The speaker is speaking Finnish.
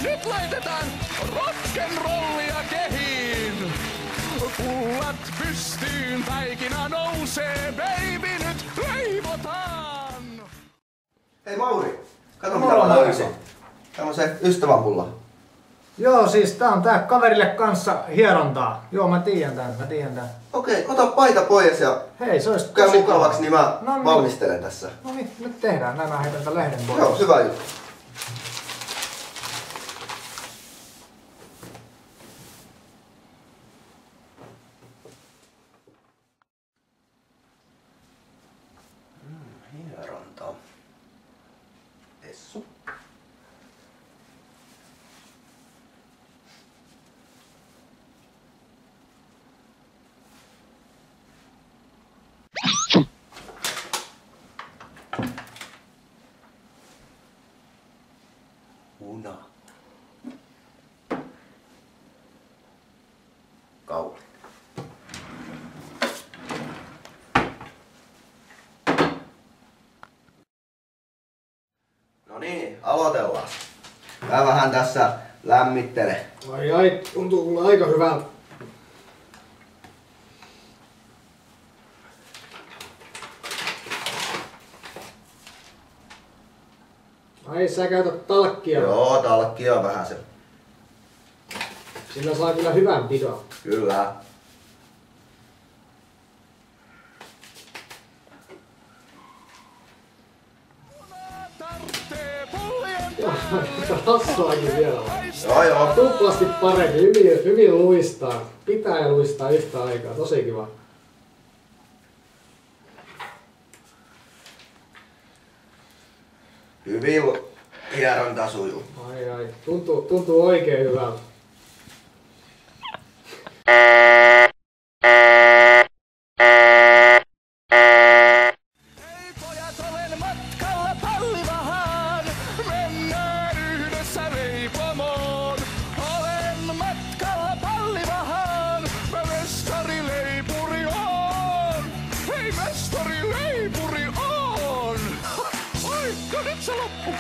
Nyt laitetaan rock'n'rollia kehiin. Pullat pystyyn, päikinä nousee, baby, nyt leivotaan! Hei Mauri, kato mitä mä löysin. Tää on se ystävänpulla. Joo, siis tää on kaverille kanssa hierontaa. Joo, mä tiedän tän. Okei, ota paita pois ja Hei, se olisi käy tosi mukavaksi, niin mä No valmistelen tässä. No niin, nyt tehdään. Näin mä heitän tän lehden pois. Joo, hyvä juttu. Hieronta. Essu. Una. Kauli. No niin, aloitellaan. Mä vähän tässä lämmittelen. Ai, tuntuu kyllä aika hyvältä. Ai, sä käytät talkkia. Joo, talkkia vähän se. Sillä saa kyllä hyvän pidon. Kyllä. Hassuakin vielä. Joo. Tuplasti parempi, hyvin luistaa. Pitää ja luistaa yhtä aikaa, tosi kiva. Hyvin hieronta sujuu. Ai, tuntuu oikein hyvältä. Hei pojat, olen matkalla Tallivahaan. Mennään yhdessä leipomoon. Olen matkalla Tallivahaan. Mä mestari leipuri oon. Hei mestari leipuri oon. Oi, no nyt se loppuu.